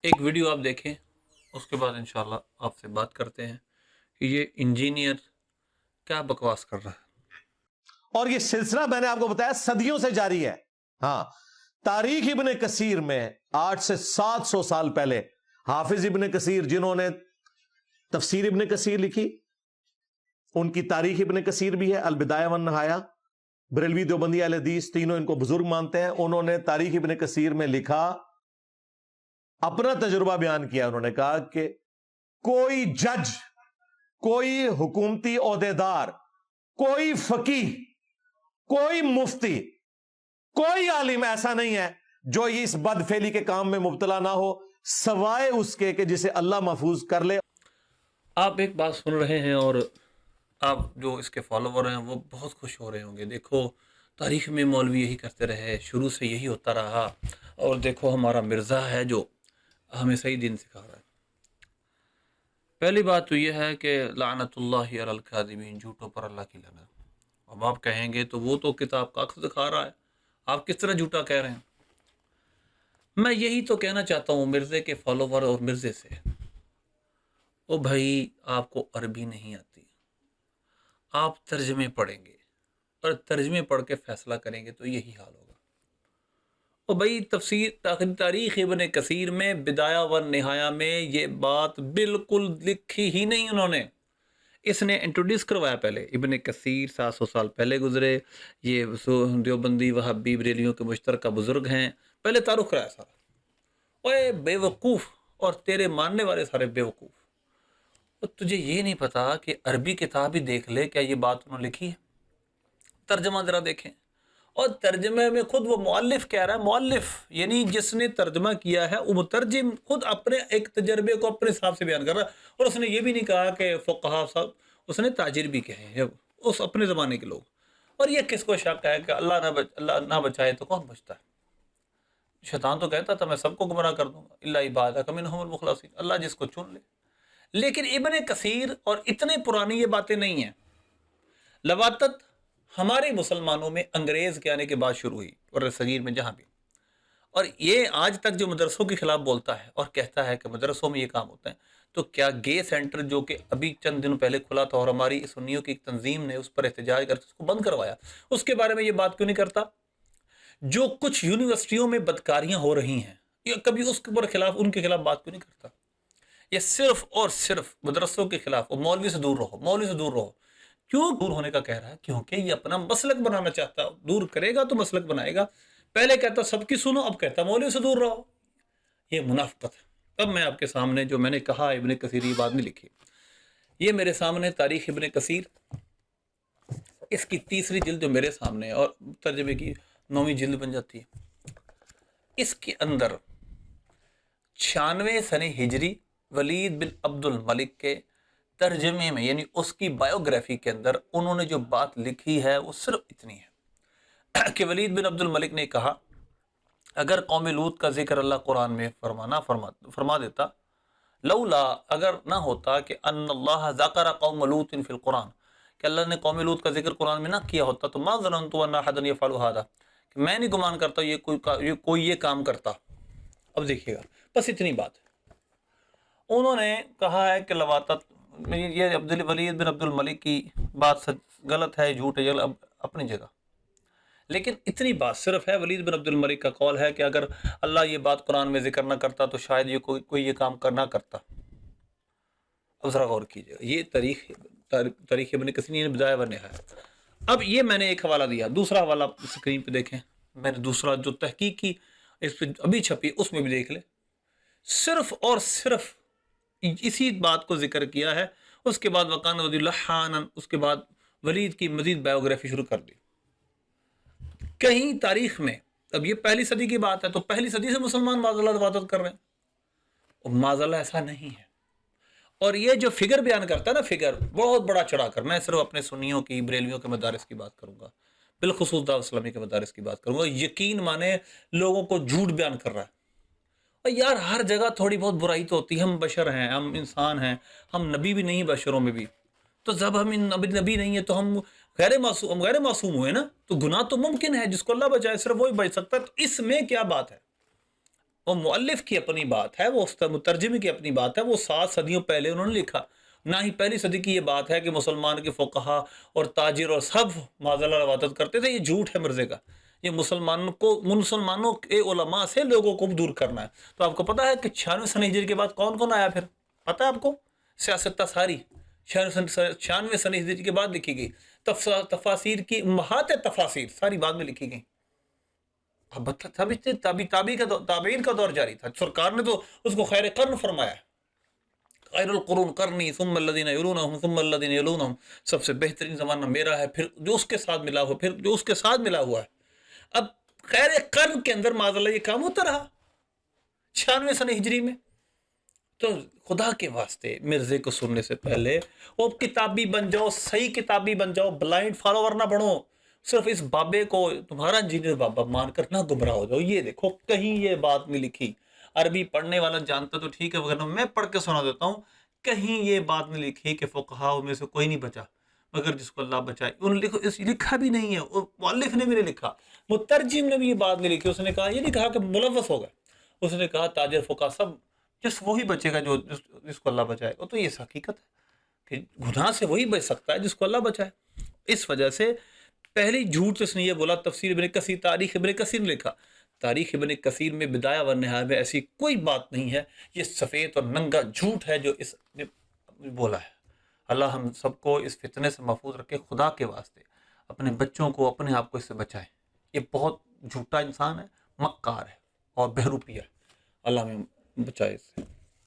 ایک ویڈیو آپ دیکھیں، اس کے بعد انشاءاللہ آپ سے بات کرتے ہیں کہ یہ انجینئر کیا بکواس کر رہا ہے۔ اور یہ سلسلہ میں نے آپ کو بتایا صدیوں سے جاری ہے۔ ہاں، تاریخ ابن کثیر میں 800 سے 700 سال پہلے حافظ ابن کثیر، جنہوں نے تفسیر ابن کثیر لکھی، ان کی تاریخ ابن کثیر بھی ہے، البدایہ والنہایہ، بریلوی دیوبندی اہل حدیث تینوں ان کو بزرگ مانتے ہیں۔ انہوں نے تاریخ ابن کثیر میں لکھا، اپنا تجربہ بیان کیا۔ انہوں نے کہا کہ کوئی جج، کوئی حکومتی عہدیدار، کوئی فقیہ، کوئی مفتی، کوئی عالم ایسا نہیں ہے جو اس بدفعلی کے کام میں مبتلا نہ ہو، سوائے اس کے کہ جسے اللہ محفوظ کر لے۔ آپ ایک بات سن رہے ہیں اور آپ جو اس کے فالوور ہیں وہ بہت خوش ہو رہے ہوں گے۔ دیکھو، تاریخ میں مولوی یہی کرتے رہے، شروع سے یہی ہوتا رہا، اور دیکھو ہمارا مرزا ہے جو ہمیں صحیح دین سکھا رہا ہے۔ پہلی بات تو یہ ہے کہ لعنت اللہ علی الکاذبین، جھوٹوں پر اللہ کی لعنت۔ اب آپ کہیں گے تو وہ تو کتاب کا عکس دکھا رہا ہے، آپ کس طرح جھوٹا کہہ رہے ہیں؟ میں یہی تو کہنا چاہتا ہوں مرزے کے فالوور اور مرزے سے، او بھائی آپ کو عربی نہیں آتی، آپ ترجمے پڑھیں گے اور ترجمے پڑھ کے فیصلہ کریں گے تو یہی حال ہوگا۔ او بھائی تاریخ ابن کثیر میں بدایہ و نہایہ میں یہ بات بالکل لکھی ہی نہیں انہوں نے۔ اس نے انٹروڈیوس کروایا پہلے، ابن کثیر 700 سال پہلے گزرے، یہ دیوبندی وہابی بریلیوں کے مشترکہ بزرگ ہیں، پہلے تعارف کرایا سارا۔ اوے بے وقوف، اور تیرے ماننے والے سارے بے وقوف، اور تجھے یہ نہیں پتا کہ عربی کتاب ہی دیکھ لے، کیا یہ بات انہوں نے لکھی ہے؟ ترجمہ ذرا دیکھیں، اور ترجمے میں خود وہ مؤلف کہہ رہا ہے، مؤلف یعنی جس نے ترجمہ کیا ہے، وہ مترجم خود اپنے ایک تجربے کو اپنے حساب سے بیان کر رہا ہے، اور اس نے یہ بھی نہیں کہا کہ فقہا صاحب، اس نے تاجر بھی کہے ہیں اس اپنے زمانے کے لوگ۔ اور یہ کس کو شک ہے کہ اللہ نہ بچائے تو کون بچتا ہے؟ شیطان تو کہتا تھا میں سب کو گمراہ کر دوں گا الا عبادک منہم المخلصین، اللہ جس کو چن لے۔ لیکن ابن کثیر اور اتنے پرانی یہ باتیں نہیں ہیں۔ لواطت ہمارے مسلمانوں میں انگریز کے آنے کے بعد شروع ہوئی، اور صغیر میں جہاں بھی، اور یہ آج تک جو مدرسوں کے خلاف بولتا ہے اور کہتا ہے کہ مدرسوں میں یہ کام ہوتا ہے، تو کیا گے سینٹر جو کہ ابھی چند دنوں پہلے کھلا تھا اور ہماری سنیوں کی ایک تنظیم نے اس پر احتجاج کر اس کو بند کروایا، اس کے بارے میں یہ بات کیوں نہیں کرتا؟ جو کچھ یونیورسٹیوں میں بدکاریاں ہو رہی ہیں، یہ کبھی اس کے خلاف ان کے خلاف بات کیوں نہیں کرتا؟ یہ صرف اور صرف مدرسوں کے خلاف، اور مولوی سے دور رہو، مولوی سے دور رہو۔ کیوں دور ہونے کا کہہ رہا ہے؟ کیونکہ یہ اپنا مسلک بنانا چاہتا ہے، دور کرے گا تو مسلک بنائے گا۔ پہلے کہتا سب کی سنو، اب کہتا مولوی سے دور رہو۔ یہ منافقت ہے۔ اب میں آپ کے سامنے جو میں نے کہا ابن کثیر یہ بات نہیں لکھی، یہ میرے سامنے تاریخ ابن کثیر، اس کی تیسری جلد جو میرے سامنے ہے، اور ترجمے کی 9ویں جلد بن جاتی ہے۔ اس کے اندر 96 سن ہجری ولید بن عبد الملک کے ترجمے میں، یعنی اس کی بائیوگرافی کے اندر انہوں نے جو بات لکھی ہے وہ صرف اتنی ہے کہ ولید بن عبد الملک نے کہا اگر قوم لوط کا ذکر اللہ قرآن میں فرما دیتا، لولا اگر نہ ہوتا کہ ان اللہ ذکر قوم لوط فی القرآن، کہ اللہ نے قوم لوط کا ذکر قرآن میں نہ کیا ہوتا، تو ما ظننت ان احدا یفعل ھذا، کہ میں نہیں گمان کرتا کوئی یہ کام کرتا۔ اب دیکھیے گا، بس اتنی بات ہے۔ انہوں نے کہا ہے کہ لواطت، یہ ولید بن عبد الملک کی بات غلط ہے، جھوٹ ہے، اپنی جگہ، لیکن اتنی بات صرف ہے، ولید بن عبد الملک کا قول ہے کہ اگر اللہ یہ بات قرآن میں ذکر نہ کرتا تو شاید یہ کوئی یہ کام نہ کرتا۔ اب ذرا غور کیجیے گا، یہ تاریخ ابن کثیر بدایہ و نہایہ۔ اب یہ میں نے ایک حوالہ دیا، دوسرا حوالہ اسکرین پہ دیکھیں، میں نے دوسرا جو تحقیق کی اس پہ ابھی چھپی، اس میں بھی دیکھ لیں، صرف اور صرف اسی بات کو ذکر کیا ہے۔ اس کے بعد وکان ولی اللہ حانن، اس کے بعد ولید کی مزید بائیوگرافی شروع کر دی۔ کہیں تاریخ میں، اب یہ پہلی صدی کی بات ہے، تو پہلی صدی سے مسلمان معذ اللہ عبادت کر رہے ہیں، اور معذ اللہ ایسا نہیں ہے۔ اور یہ جو فگر بیان کرتا ہے نا، فگر بہت بڑا چڑھا کر، میں صرف اپنے سنیوں کی، بریلویوں کے مدارس کی بات کروں گا، بالخصوص دعوت اسلامی کے مدارس کی بات کروں گا، یقین مانے لوگوں کو جھوٹ بیان کر رہا ہے۔ اور یار ہر جگہ تھوڑی بہت برائی تو ہوتی ہے، ہم بشر ہیں، ہم انسان ہیں، ہم نبی بھی نہیں بشروں میں بھی، تو جب ہم نبی نہیں ہیں تو ہم غیر معصوم ہوئے نا، تو گناہ تو ممکن ہے، جس کو اللہ بچائے صرف وہی بچ سکتا ہے۔ تو اس میں کیا بات ہے؟ وہ مؤلف کی اپنی بات ہے، وہ مترجم کی اپنی بات ہے، وہ 7 صدیوں پہلے انہوں نے لکھا، نہ ہی پہلی صدی کی یہ بات ہے کہ مسلمان کے فقہا اور تاجر اور سب معذلہ عبادت کرتے تھے۔ یہ جھوٹ ہے مرزے کا، یہ مسلمانوں کے علماء سے لوگوں کو دور کرنا ہے۔ تو آپ کو پتا ہے کہ 96 سن ہجری کے بعد کون کون آیا پھر؟ پتا ہے آپ کو؟ سیاست ساری 96 سن ہجری کے بعد لکھی گئی، تفاسیر کی امہات تفاسیر ساری بعد میں لکھی گئی۔ اب تابعین کا دور جاری تھا، سرکار نے تو اس کو خیر قرن فرمایا ہے، خیر القرون قرنی ثم الذین یلونہم ثم الذین یلونہم، سب سے بہترین زمانہ میرا ہے، پھر جو اس کے ساتھ ملا ہوا، پھر جو اس کے ساتھ ملا ہوا ہے۔ اب خیر قرن کے اندر معاذ اللہ یہ کام ہوتا رہا 96 سن ہجری میں۔ تو خدا کے واسطے مرزے کو سننے سے پہلے وہ کتابی بن جاؤ، صحیح کتابی بن جاؤ، بلائنڈ فالوور نہ بنو، صرف اس بابے کو تمہارا انجینئر بابا مان کر نہ گمراہ ہو جاؤ۔ یہ دیکھو کہیں یہ بات نہیں لکھی، عربی پڑھنے والا جانتا تو ٹھیک ہے، وغیرہ میں پڑھ کے سنا دیتا ہوں، کہیں یہ بات نہیں لکھی کہ فقہاء میں سے کوئی نہیں بچا مگر جس کو اللہ بچائے۔ لکھا بھی نہیں ہے، مؤلف نے بھی نہیں لکھا، مترجم نے بھی یہ بات نہیں لکھی۔ اس نے کہا، یہ نہیں کہا کہ ملوث ہو گئے، اس نے کہا تاجر فقہاء سب جس وہی بچے گا جس کو اللہ بچائے گا۔ تو یہ حقیقت ہے کہ گناہ سے وہی بچ سکتا ہے جس کو اللہ بچائے۔ اس وجہ سے پہلی جھوٹ تو اس نے یہ بولا، تفسیر ابن کثیر، تاریخ ابن کثیر نے لکھا، تاریخ ابن کثیر میں بدایہ و نہایہ میں ایسی کوئی بات نہیں ہے، یہ سفید اور ننگا جھوٹ ہے جو اس نے بولا ہے۔ اللہ ہم سب کو اس فتنے سے محفوظ رکھے، خدا کے واسطے اپنے بچوں کو، اپنے آپ کو اس سے بچائے۔ یہ بہت جھوٹا انسان ہے، مکار ہے اور بہروپیہ ہے، اللہ ہمیں بچائے اس سے۔